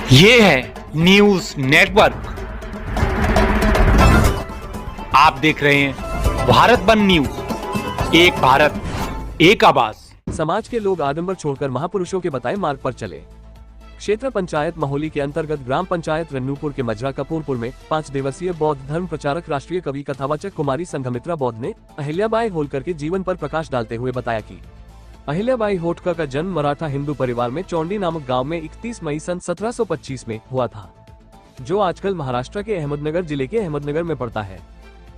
ये है news network. आप देख रहे हैं भारत बंद न्यूज। एक भारत एक आवाज। समाज के लोग आडंबर छोड़कर महापुरुषों के बताए मार्ग पर चले। क्षेत्र पंचायत महोली के अंतर्गत ग्राम पंचायत रन्नूपुर के मजरा कपूरपुर में 5 दिवसीय बौद्ध धर्म प्रचारक राष्ट्रीय कवि कथावाचक कुमारी संघमित्रा बौद्ध ने अहिल्याबाई होलकर के जीवन पर प्रकाश डालते हुए बताया कि अहिल्याबाई होलकर का जन्म मराठा हिंदू परिवार में चौंडी नामक गांव में 31 मई सन 1725 में हुआ था, जो आजकल महाराष्ट्र के अहमदनगर जिले के अहमदनगर में पड़ता है।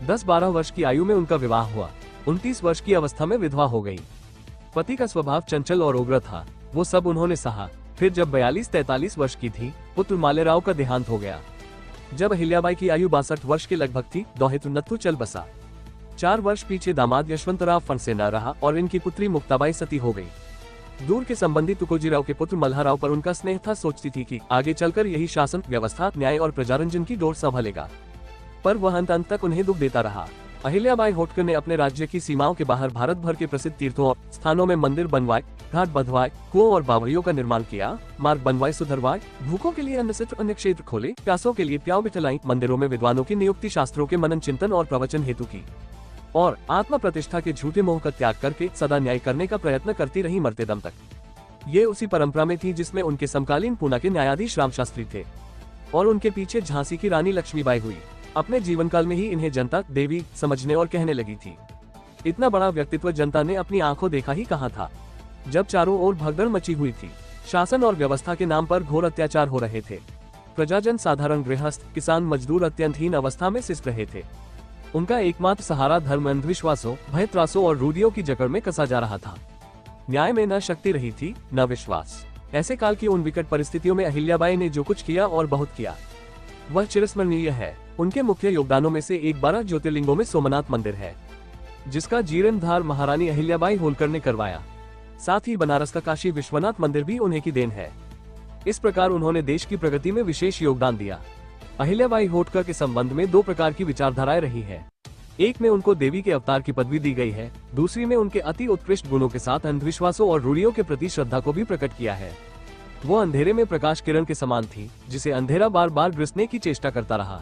10-12 वर्ष की आयु में उनका विवाह हुआ। 29 वर्ष की अवस्था में विधवा हो गई। पति का स्वभाव चंचल और उग्र था, वो सब उन्होंने सहा। फिर जब 42-43 वर्ष की थी, पुत्र मालेराव का देहांत हो गया। जब अहिल्याबाई की आयु 62 वर्ष के लगभग थी, दोहित्र नत्थु चल बसा। 4 वर्ष पीछे दामाद यशवंतराव फणसेना रहा और इनकी पुत्री मुक्ताबाई सती हो गई। दूर के संबंधी तुकोजीराव के पुत्र मल्हाराव पर उनका स्नेह था। सोचती थी कि आगे चलकर यही शासन व्यवस्था, न्याय और प्रजारंजन की डोर संभालेगा, पर वह अंत तक उन्हें दुख देता रहा। अहिल्याबाई होलकर ने अपने राज्य की सीमाओं के बाहर भारत भर के प्रसिद्ध तीर्थों और स्थानों में मंदिर बनवाए, घाट बंधवाए, कुओं और बावड़ियों का निर्माण किया, मार्ग बनवाए, सुधरवाए, भूखों के लिए अन्य क्षेत्र खोले, प्यासों के लिए प्याऊ बिठलाई, मंदिरों में विद्वानों की नियुक्ति, शास्त्रों के मनन चिंतन और प्रवचन हेतु की, और आत्म प्रतिष्ठा के झूठे मोह का त्याग करके सदा न्याय करने का प्रयत्न करती रही मरते दम तक। ये उसी परंपरा में थी जिसमें उनके समकालीन पूना के न्यायाधीश राम शास्त्री थे और उनके पीछे झांसी की रानी लक्ष्मीबाई हुई। अपने जीवन काल में ही इन्हें जनता देवी समझने और कहने लगी थी। इतना बड़ा व्यक्तित्व जनता ने अपनी आंखों देखा ही कहाँ था, जब चारों ओर भगदड़ मची हुई थी। शासन और व्यवस्था के नाम पर घोर अत्याचार हो रहे थे। प्रजाजन, साधारण गृहस्थ, किसान, मजदूर अत्यंत हीन अवस्था में सिसक रहे थे। उनका एकमात्र सहारा धर्म, अंधविश्वासों, भय त्रासों और रूढ़ियों की जकड़ में कसा जा रहा था। न्याय में न शक्ति रही थी, न विश्वास। ऐसे काल की उन विकट परिस्थितियों में अहिल्याबाई ने जो कुछ किया और बहुत किया, वह चिरस्मरणीय है। उनके मुख्य योगदानों में से एक 12 ज्योतिर्लिंगों में सोमनाथ मंदिर है, जिसका जीर्णोद्धार महारानी अहिल्याबाई होलकर ने करवाया। साथ ही बनारस का काशी विश्वनाथ मंदिर भी उन्हीं की देन है। इस प्रकार उन्होंने देश की प्रगति में विशेष योगदान दिया। अहिल्याबाई होलकर के संबंध में 2 प्रकार की विचारधाराएं रही है। एक में उनको देवी के अवतार की पदवी दी गई है, दूसरी में उनके अति उत्कृष्ट गुणों के साथ अंधविश्वासों और रूढ़ियों के प्रति श्रद्धा को भी प्रकट किया है। वो अंधेरे में प्रकाश किरण के समान थी, जिसे अंधेरा बार बार ग्रसने की चेष्टा करता रहा।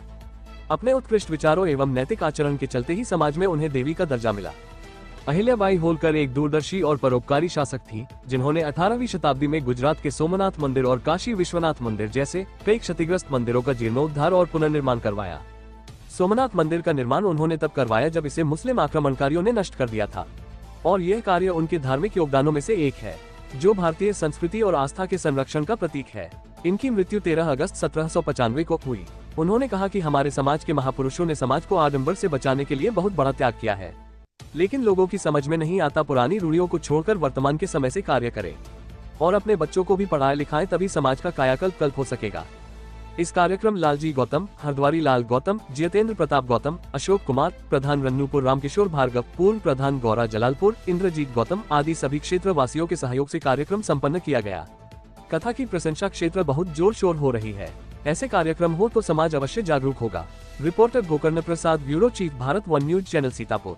अपने उत्कृष्ट विचारों एवं नैतिक आचरण के चलते ही समाज में उन्हें देवी का दर्जा मिला। अहिल्याबाई होलकर एक दूरदर्शी और परोपकारी शासक थी, जिन्होंने 18वीं शताब्दी में गुजरात के सोमनाथ मंदिर और काशी विश्वनाथ मंदिर जैसे कई क्षतिग्रस्त मंदिरों का जीर्णोद्धार और पुनर्निर्माण करवाया। सोमनाथ मंदिर का निर्माण उन्होंने तब करवाया जब इसे मुस्लिम आक्रमणकारियों ने नष्ट कर दिया था, और यह कार्य उनके धार्मिक योगदानों में से एक है, जो भारतीय संस्कृति और आस्था के संरक्षण का प्रतीक है। इनकी मृत्यु 13 अगस्त 1795 को हुई। उन्होंने कहा कि हमारे समाज के महापुरुषों ने समाज को आडंबर से बचाने के लिए बहुत बड़ा त्याग किया है, लेकिन लोगों की समझ में नहीं आता पुरानी रूढ़ियों को छोड़कर वर्तमान के समय से कार्य करें और अपने बच्चों को भी पढ़ाए लिखाएं, तभी समाज का कायाकल्प हो सकेगा। इस कार्यक्रम लालजी गौतम, हरद्वारी लाल गौतम, जितेंद्र प्रताप गौतम, अशोक कुमार, प्रधान रन्नूपुर रामकिशोर भार्गव, पूर्व प्रधान गौरा जलालपुर, इंद्रजीत गौतम आदि सभी क्षेत्र वासियों के सहयोग से कार्यक्रम संपन्न किया गया। कथा की प्रशंसा क्षेत्र बहुत जोर शोर हो रही है। ऐसे कार्यक्रम हो तो समाज अवश्य जागरूक होगा। Reporter Gokarn Prasad, bureau chief, Bharat one news channel, Sitapur.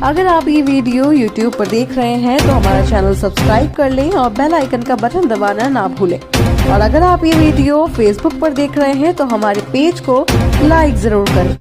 अगर आप ये वीडियो YouTube पर देख रहे हैं तो हमारा चैनल सब्सक्राइब कर लें और बेल आइकन का बटन दबाना ना भूलें। और अगर आप ये वीडियो Facebook पर देख रहे हैं तो हमारे पेज को लाइक जरूर करें।